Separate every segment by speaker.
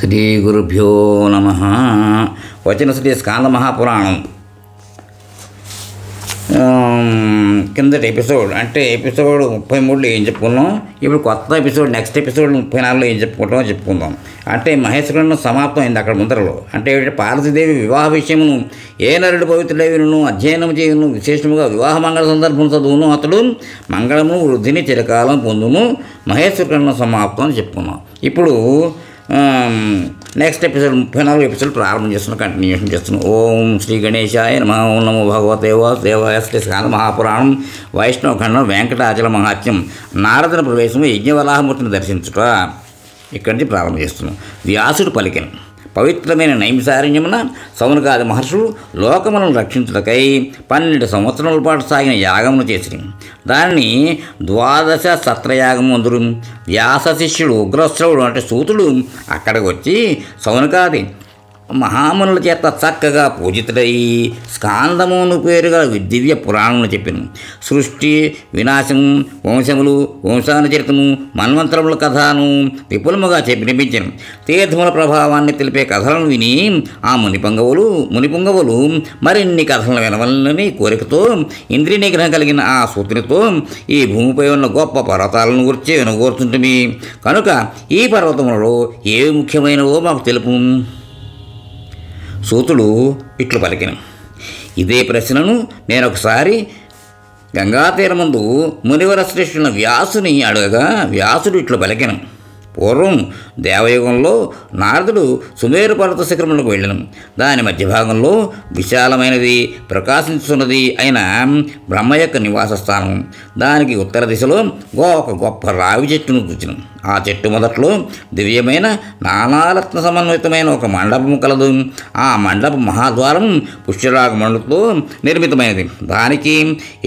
Speaker 1: శ్రీ గురుభ్యో నమః. వచన శ్రీ స్కాంద మహాపురాణం కిందటి ఎపిసోడ్ అంటే ఎపిసోడ్ 33లో ఏం చెప్పుకున్నాం. ఇప్పుడు కొత్త ఎపిసోడ్ నెక్స్ట్ ఎపిసోడ్ 34లో ఏం చెప్పుకుందాం. అంటే మహేశ్వరుని సమాప్తం అయింది అక్కడ ముందరలో. అంటే పార్వతీదేవి వివాహ విషయమును ఏ నరుడు పవిత్రుడేవిను అధ్యయనం చేయను విశేషముగా వివాహ మంగళ సందర్భం చదువును అతడు మంగళము వృద్ధిని చిరకాలం పొందును మహేశ్వరుని సమాప్తం అని చెప్పుకున్నాం. ఇప్పుడు నెక్స్ట్ ఎపిసోడ్ 34 ఎపిసోడ్ ప్రారంభం చేస్తున్నాం, కంటిన్యూషన్ చేస్తున్నాం. ఓం శ్రీ గణేశాయ నమః. ఓం నమో భగవతే వాసుదేవాయ. శ్రీ స్కాంద మహాపురాణం వైష్ణవ ఖండం వెంకటాచల మహాత్యం నారదుని ప్రవేశం యజ్ఞవరాహమూర్తిని దర్శించుట. ఇక్కడి నుంచి ప్రారంభం చేస్తున్నాం. వ్యాసుడు పలికెను. పవిత్రమైన నైమిసారణ్యమున సౌనకాది మహర్షులు లోకములను రక్షించుటకై 12 సంవత్సరముల పాటు సాగిన యాగమును చేసి దానిని 12 సత్రయాగము అందురు. వ్యాస శిష్యుడు ఉగ్రశ్రవుడు అంటే సూతుడు అక్కడికి వచ్చి సౌనకాది మహామునుల చేత చక్కగా పూజితుడై స్కాందమును పేరుగా దివ్య పురాణమును చెప్పిన సృష్టి వినాశము వంశములు వంశానుచరితము మన్వంతరముల కథను విపులముగా వినిపించను. తీర్థముల ప్రభావాన్ని తెలిపే కథలను విని ఆ మునిపుంగవులు మరిన్ని కథలను వినవలని కోరికతో ఇంద్రియ నిగ్రహం కలిగిన ఆ సూతునితో ఈ భూమిపై ఉన్న గొప్ప పర్వతాలను గురించి వినగోరుతుంటుంది కనుక ఈ పర్వతములలో ఏవి ముఖ్యమైనవో మాకు తెలుపు. సూతుడు ఇట్లు పలికిన. ఇదే ప్రశ్నను నేను ఒకసారి గంగాతీరమందు మునివర శ్రేష్ఠున వ్యాసుని అడగగా వ్యాసుడు ఇట్లు పలికిన. పూర్వం దేవయుగంలో నారదుడు సుమేరు పర్వత శిఖరములకు వెళ్ళను. దాని మధ్య భాగంలో విశాలమైనది ప్రకాశించున్నది అయిన బ్రహ్మ యొక్క నివాస స్థానం. దానికి ఉత్తర దిశలో ఒక గొప్ప రావి చెట్టును చూచిన. ఆ చెట్టు మొదట్లో దివ్యమైన నానారత్న సమన్వితమైన ఒక మండపము కలదు. ఆ మండప మహాద్వారం పుష్యరాగ మండలతో నిర్మితమైనది. దానికి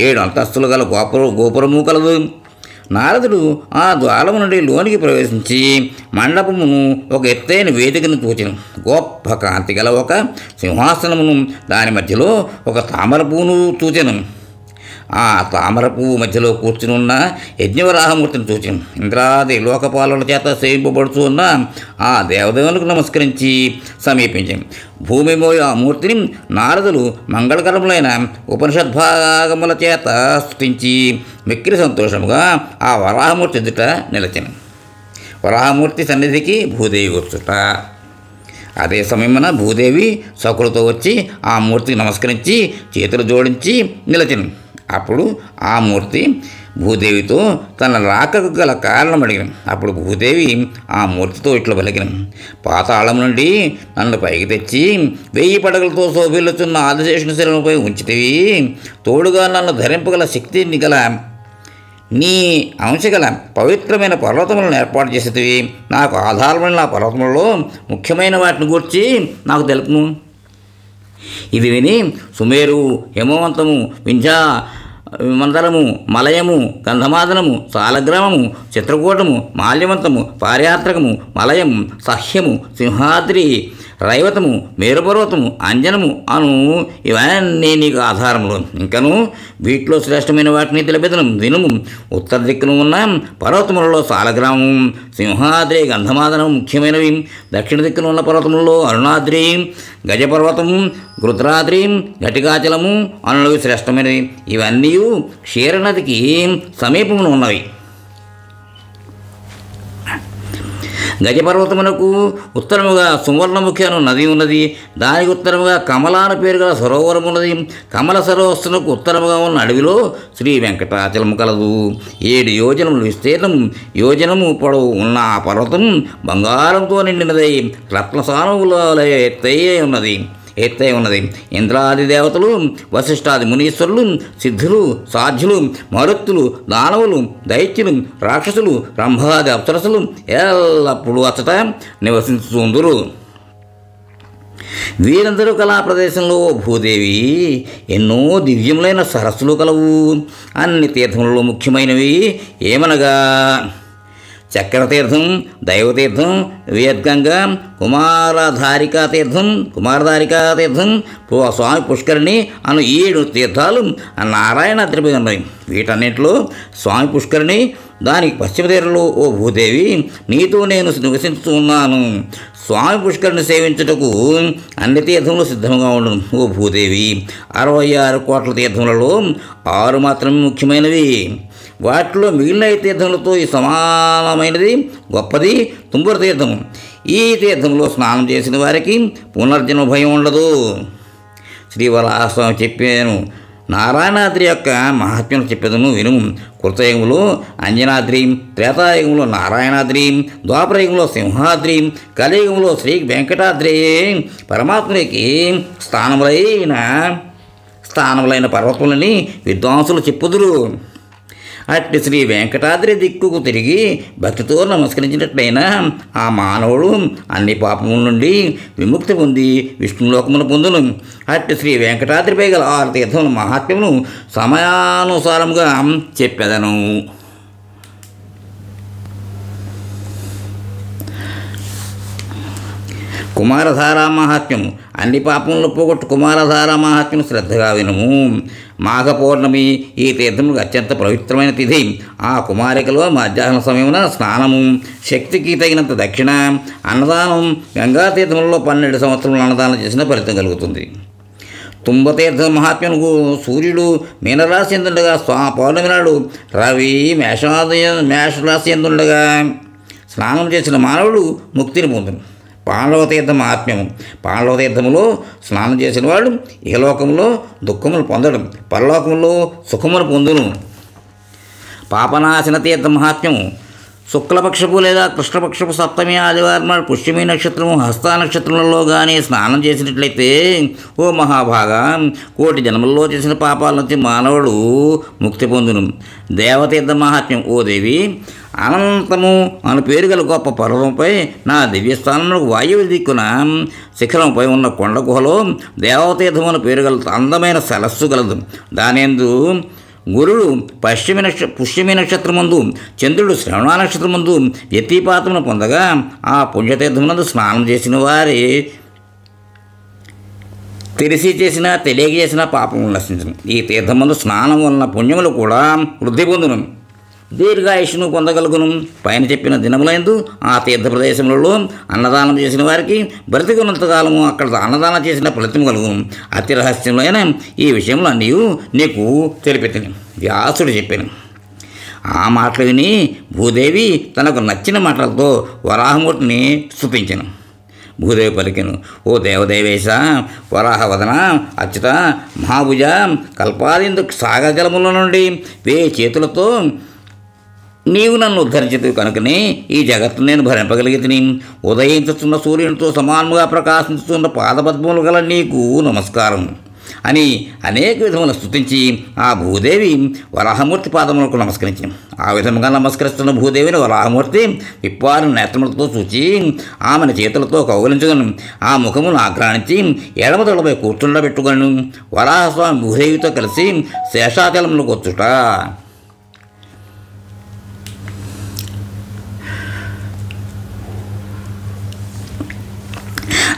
Speaker 1: 7 అంతస్తులు గల గోపురము కలదు. నారదుడు ఆ ద్వారము నుండి లోనికి ప్రవేశించి మండపమును ఒక ఎత్తైన వేదికను చూచిన. గొప్ప కాంతి గల ఒక సింహాసనమును దాని మధ్యలో ఒక తామర పువ్వును చూచెను. ఆ తామర పువ్వు మధ్యలో కూర్చుని ఉన్న యజ్ఞవరాహమూర్తిని చూచిన. ఇంద్రాది లోకపాలుల చేత సేవింపబడుతూ ఉన్న ఆ దేవదేవునికి నమస్కరించి సమీపించాను. భూమిలో ఆ మూర్తిని నారదులు మంగళకరములైన ఉపనిషద్భాగముల చేత స్తుతించి మిక్కిలి సంతోషముగా ఆ వరాహమూర్తి ఎదుట నిలచెను. వరాహమూర్తి సన్నిధికి భూదేవి వచ్చుట. అదే సమయమున భూదేవి సకులతో వచ్చి ఆ మూర్తికి నమస్కరించి చేతులు జోడించి నిలచెను. అప్పుడు ఆ మూర్తి భూదేవితో తన రాకకు గల కారణం అడిగిన. అప్పుడు భూదేవి ఆ మూర్తితో ఇట్లా పలికిన. పాతాళం నుండి నన్ను పైకి తెచ్చి 1000 పడగలతో శోభిల్లుచున్న ఆదిశేషుని శిరముపై ఉంచితివి. తోడుగా నన్ను ధరింపగల శక్తిని గల నీ అంశగల పవిత్రమైన పర్వతములను ఏర్పాటు చేసేటివి. నాకు ఆధారమైన ఆ పర్వతములలో ముఖ్యమైన వాటిని గూర్చి నాకు తెలుపును. ఇది విని సుమేరు, హిమవంతము, వింధ్యా మందరము, మలయము, గంధమాదనము, సాలగ్రామము, చిత్రకూటము, మాల్యవంతము, పార్యాత్రకము, మలయం, సహ్యము, సింహాద్రి, రైవతము, మేరుపర్వతము, అంజనము అను ఇవన్నీ నీకు ఆధారములు. ఇంకను వీటిలో శ్రేష్టమైన వాటిని తెలిపెదను వినుము. ఉత్తర దిక్కును ఉన్న పర్వతములలో సాలగ్రామము, సింహాద్రి, గంధమాదనము ముఖ్యమైనవి. దక్షిణ దిక్కున ఉన్న పర్వతములలో అరుణాద్రి, గజపర్వతము, గృద్రాద్రి, ఘటికాచలము అనువి శ్రేష్టమైనవి. ఇవన్నీ క్షీరనదికి సమీపమున ఉన్నవి. గజపర్వతమునకు ఉత్తరముగా సువర్ణముఖి అను నది ఉన్నది. దానికి ఉత్తరముగా కమలాన పేరు గల సరోవరం ఉన్నది. కమల సరోవరమునకు ఉత్తరముగా ఉన్న అడవిలో శ్రీ వెంకటాచలము కలదు. 7 యోజనములు విస్తీర్ణం, యోజనము పొడవు ఉన్న ఆ పర్వతం బంగారంతో నిండినదై రత్నసానువుల ఎత్తై ఉన్నది. ఇంద్రాది దేవతలు, వశిష్ఠాది మునీశ్వరులు, సిద్ధులు, సాధ్యులు, మరుత్తులు, దానవులు, దైత్యులు, రాక్షసులు, రంభాది అప్సరసులు ఎల్లప్పుడూ అచ్చట నివసించుందురు. వీరందరూ కళా ప్రదేశంలో భూదేవి ఎన్నో దివ్యములైన సరస్సులు కలవు. అన్ని తీర్థములలో ముఖ్యమైనవి ఏమనగా చక్రతీర్థం, దైవతీర్థం, వేద్గంగా, కుమారధారికా తీర్థం, స్వామి పుష్కరిణి అను 7 తీర్థాలు నారాయణాద్రిపై ఉన్నాయి. వీటన్నింటిలో స్వామి పుష్కరిణి దానికి పశ్చిమ తీరంలో ఓ భూదేవి నీతో నేను నివసిస్తూ ఉన్నాను. స్వామి పుష్కరిని సేవించుటకు అన్ని తీర్థములు సిద్ధంగా ఉండను. ఓ భూదేవి, 66 కోట్ల తీర్థములలో 6 మాత్రమే ముఖ్యమైనవి. వాటిలో మిగిలిన తీర్థములతో ఈ సమానమైనది గొప్పది తుంబుర తీర్థము. ఈ తీర్థంలో స్నానం చేసిన వారికి పునర్జన్మ భయం ఉండదు. శ్రీవరాహస్వామి చెప్పాను. నారాయణాద్రి యొక్క మహాత్మ్యం చెప్పేదను వినుము. కృతయుగంలో అంజనాద్రి, త్రేతాయుగంలో నారాయణాద్రి, ద్వాపరయుగంలో సింహాద్రి, కలియుగంలో శ్రీ వెంకటాద్రి పరమాత్మునికి స్థానములైన పర్వతములని విద్వాంసులు చెప్పుదురు. అట్టి శ్రీ వెంకటాద్రి దిక్కుకు తిరిగి భక్తితో నమస్కరించినట్లయినా ఆ మానవుడు అన్ని పాపముల నుండి విముక్తి పొంది విష్ణులోకమును పొందును. అట్టి శ్రీ వెంకటాద్రిపై గల 6 తీర్థముల మహాత్మ్యమును సమయానుసారముగా చెప్పెదను. కుమారధారా మహాత్మ్యము. అన్ని పాపములను పోగొట్టు కుమారధారా మహాత్మ్యం శ్రద్ధగా వినుము. మాఘ పౌర్ణమి ఈ తీర్థములకు అత్యంత పవిత్రమైన తిథి. ఆ కుమారికలో మధ్యాహ్న సమయమున స్నానము, శక్తికి తగినంత దక్షిణ, అన్నదానం, గంగా తీర్థములలో 12 సంవత్సరములు అన్నదానం చేసిన ఫలితం కలుగుతుంది. తుంబతీర్థ మహాత్మ్యముకు సూర్యుడు మీనరాశి ఎందుండగా పౌర్ణమి నాడు రవి మేషరాశి ఎందుండగా స్నానం చేసిన మానవుడు ముక్తిని పొందును. పాండవ తీర్థ మహాత్మ్యము. పాండవ తీర్థములో స్నానం చేసిన వాడు ఇహలోకంలో దుఃఖములు పొందడం, పరలోకంలో సుఖములు పొందును. పాపనాశన తీర్థ మహాత్మ్యము. శుక్లపక్షపు లేదా కృష్ణపక్షపు సప్తమి ఆదివారం నాడు పుష్యమి నక్షత్రము, హస్త నక్షత్రములలో కానీ స్నానం చేసినట్లయితే ఓ మహాభాగా, కోటి జన్మల్లో చేసిన పాపాల నుంచి మానవుడు ముక్తి పొందును. దేవతీర్థ మహాత్మ్యం. ఓ దేవి, అనంతము అను పేరు గల గొప్ప పర్వతంపై నా దివ్యస్థానంలో వాయువు దిక్కున శిఖరంపై ఉన్న కొండ గుహలో దేవతీర్థం అను పేరు గల అందమైన సరస్సు గలదు. దానేందు గురుడు పుష్యమి నక్షత్రమందు, చంద్రుడు శ్రవణ నక్షత్రమందు వ్యతిపాతమును పొందగా ఆ పుణ్యతీర్థమునందు స్నానం చేసిన వారి తెలిసి చేసిన తెలియక చేసిన పాపములు నశించను. ఈ తీర్థమందు స్నానం వలన పుణ్యములు కూడా వృద్ధి పొందును, దీర్ఘాయుష్ను పొందగలుగును. పైన చెప్పిన దినములందు ఆ తీర్థ ప్రదేశములలో అన్నదానం చేసిన వారికి బ్రతికున్నంతకాలము అక్కడ అన్నదానం చేసిన ఫలితం కలుగును. అతి రహస్యములైన ఈ విషయంలో అన్నీ నీకు తెలిపెట్టిన వ్యాసుడు చెప్పాను. ఆ మాటలు విని భూదేవి తనకు నచ్చిన మాటలతో వరాహమూర్తిని స్తుతించెను. భూదేవి పలికెను. ఓ దేవదేవేశ, వరాహవదన, అచ్యుత, మహాభుజ, కల్పాదిందు సాగర జలముల నుండి 1000 చేతులతో నీవు నన్ను ఉద్ధరించదు కనుకనే ఈ జగత్తు నేను భరింపగలిగితిని. ఉదయించుతున్న సూర్యునితో సమానముగా ప్రకాశించుతున్న పాదపద్మములు గల నీకు నమస్కారం అని అనేక విధములు స్తుతించి ఆ భూదేవి వరాహమూర్తి పాదములకు నమస్కరించింది. ఆ విధముగా నమస్కరిస్తున్న భూదేవిని వరాహమూర్తి విప్పారిన నేత్రములతో చూచి ఆమెను చేతులతో కౌగలించగలను. ఆ ముఖమును ఆగ్రానించి ఎడమ తొడపై కూర్చుండబెట్టుగలను. వరాహస్వామి భూదేవితో కలిసి శేషాచలంలోకి వచ్చుట.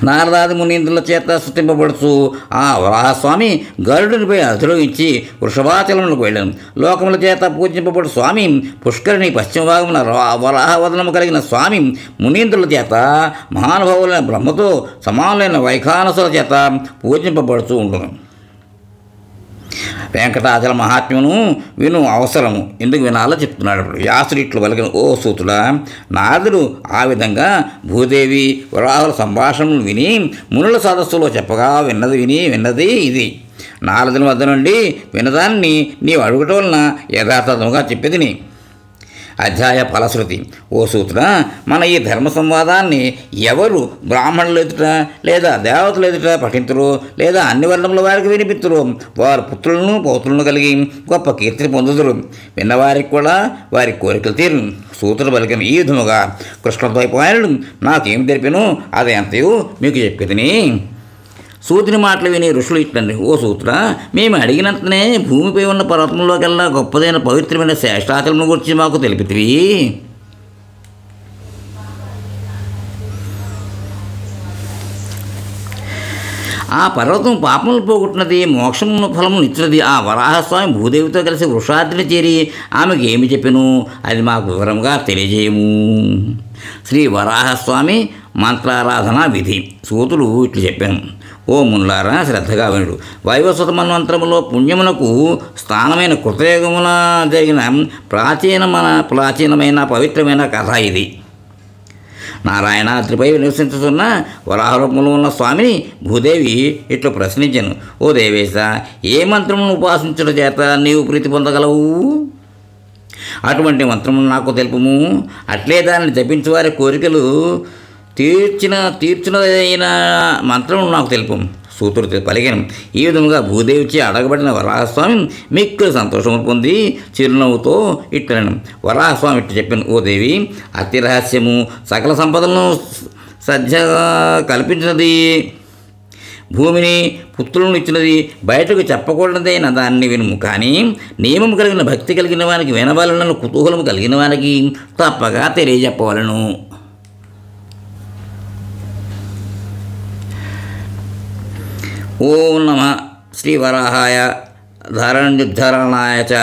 Speaker 1: నారదాది మునీంద్రుల చేత స్తుతింపబడుచు ఆ వరాహస్వామి గరుడునిపై అధిరోహించి వృషభాచలములకు వెళ్ళాను. లోకముల చేత పూజింపబడు స్వామి పుష్కరిణి పశ్చిమ భాగమున వరాహవదనము కలిగిన స్వామి మునీంద్రుల చేత మహానుభావులైన బ్రహ్మతో సమానులైన వైఖానసుల చేత పూజింపబడుతూ ఉండును. వెంకటాచల మహాత్మ్యమును విను అవసరము. ఎందుకు వినాలో చెప్తున్నాడు. ఇప్పుడు వ్యాసుడు ఇట్లు పలికిన. ఓ సూతుడా, నారదుడు ఆ విధంగా భూదేవి వరాహుల సంభాషణలు విని మునుల సదస్సులో చెప్పగా విన్నది ఇది. నారదుని వద్ద నుండి వినదాన్ని నీవు అడుగుట వలన యథాతథముగా చెప్పేది. అధ్యాయ ఫలశ్రుతి. ఓ సూతుడా, మన ఈ ధర్మ సంవాదాన్ని ఎవరు బ్రాహ్మణులు ఎదుట లేదా దేవతలు ఎదుట పఠింతురు లేదా అన్ని వర్ణముల వారికి వినిపితురు వారు పుత్రులను పౌత్రులను కలిగి గొప్ప కీర్తిని పొందుదురు. విన్నవారికి కూడా వారి కోరికలు తీరును. సూతుడు పలికిన ఈ విధముగా కృష్ణద్వైపాయనుడు నాకేం తెలిపినో అది అంతయు మీకు చెప్పేదిని. సూతుని మాటలు విని ఋషులు ఇట్లండి. ఓ సూతుడా, మేము అడిగినంతనే భూమిపై ఉన్న పర్వతంలోకెల్లా గొప్పదైన పవిత్రమైన శ్రేష్టాచలమును గురించి మాకు తెలిపితివి. ఆ పర్వతం పాపములు పోగొట్టినది, మోక్షము ఫలమును ఇచ్చినది. ఆ వరాహస్వామి భూదేవితో కలిసి వృషాద్రిని చేరి ఆమెకు ఏమి చెప్పెను, అది మాకు వివరంగా తెలియజేయము. శ్రీ వరాహస్వామి మంత్రారాధన విధి. సూతుడు ఇట్లు చెప్పాను: ఓ మునులారా, శ్రద్ధగా వినుడు. వైవస్వత మన్వంతరములో పుణ్యమునకు స్థానమైన కృతయుగమున జరిగిన ప్రాచీనమైన పవిత్రమైన కథ ఇది. నారాయణాద్రిపై నివసించుతున్న వరాహరూపంలో ఉన్న స్వామిని భూదేవి ఇట్లు ప్రశ్నించాను: ఓ దేవేశ, ఏ మంత్రమును ఉపాసించడం చేత నీవు ప్రీతి పొందగలవు? అటువంటి మంత్రమును నాకు తెలుపుము. అట్లే దానిని జపించు వారి కోరికలు తీర్చినదైన మంత్రమును నాకు తెలుపు. సూతుడు పలికాను. ఈ విధముగా భూదేవిచే అడగబడిన వరాహస్వామి మిక్కిలి సంతోషము పొంది చిరునవ్వుతో ఇట్లను. వరాహస్వామి ఇట్టు చెప్పాను: ఓ దేవి, అతి రహస్యము సకల సంపదలను సజ్జ కల్పించినది, భూమిని పుత్రులను ఇచ్చినది, బయటకు చెప్పకూడదైన దాన్ని వినుము. కానీ నియమం కలిగిన భక్తి కలిగిన వానికి వినవలనను కుతూహలము కలిగిన వానికి తప్పగా తెలియజెప్పవలను. ఓం నమ శ్రీ వరాహాయ ధారణాయ చ.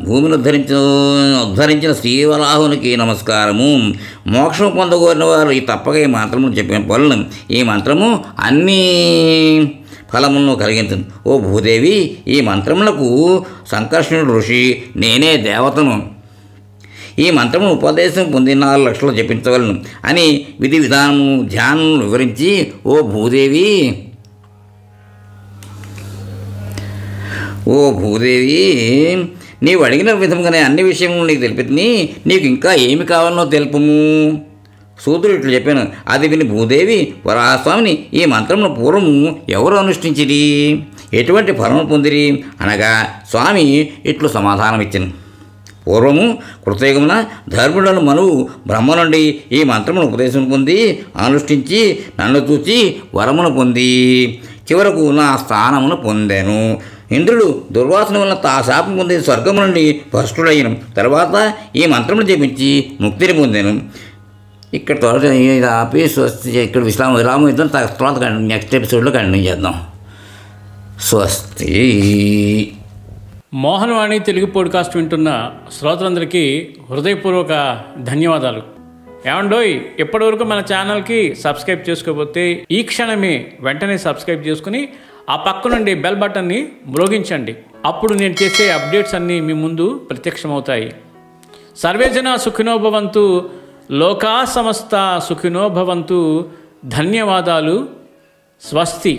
Speaker 1: భూమిని ఉద్ధరించిన శ్రీవరాహునికి నమస్కారము. మోక్షం పొందగోరిన వారు ఈ తప్పక ఈ మంత్రమును చెప్పిన పనులు. ఈ మంత్రము అన్ని ఫలములను కలిగించింది. ఓ భూదేవి, ఈ మంత్రములకు సంకర్షణుడు ఋషి, నేనే దేవతను. ఈ మంత్రమును ఉపదేశం పొంది 4 లక్షలు జపించవలను అని విధి విధానము ధ్యానం వివరించి, ఓ భూదేవి, నీవు అడిగిన విధంగానే అన్ని విషయములు నీకు తెలిపితే నీకు ఇంకా ఏమి కావాలనో తెలుపుము. సూతుడు ఇట్లు చెప్పాను. అది విని భూదేవి వరాహస్వామిని, ఈ మంత్రమును పూర్వము ఎవరు అనుష్ఠించిరి, ఎటువంటి ఫలము పొందిరి అనగా స్వామి ఇట్లు సమాధానం ఇచ్చాను: పూర్వము కృతయుగమున ధర్ముడను మనువు బ్రహ్మ నుండి ఈ మంత్రమును ఉపదేశం పొంది అనుష్ఠించి నన్ను చూచి వరమును పొంది చివరకు నా స్థానమును పొందాను. ఇంద్రుడు దుర్వాసన వలన శాపం పొంది స్వర్గము నుండి భ్రష్టుడయ్యను. తర్వాత ఈ మంత్రమును జపించి ముక్తిని పొందాను. ఇక్కడ త్వరగా ఆపి స్వస్తి. ఇక్కడ విరామం ఇద్దాం. తర్వాత నెక్స్ట్ ఎపిసోడ్లో కంటిన్యూ చేద్దాం. స్వస్తి.
Speaker 2: మోహనవాణి తెలుగు పాడ్కాస్ట్ వింటున్న శ్రోతలందరికీ హృదయపూర్వక ధన్యవాదాలు. ఏమండోయ్, ఇప్పటివరకు మన ఛానల్కి సబ్స్క్రైబ్ చేసుకోకపోతే ఈ క్షణమే వెంటనే సబ్స్క్రైబ్ చేసుకుని ఆ పక్క నుండి బెల్ బటన్ని మ్రోగించండి. అప్పుడు నేను చేసే అప్డేట్స్ అన్నీ మీ ముందు ప్రత్యక్షమవుతాయి. సర్వేజన సుఖినో భవంతు, లోకా సమస్త సుఖినో భవంతు. ధన్యవాదాలు. స్వస్తి.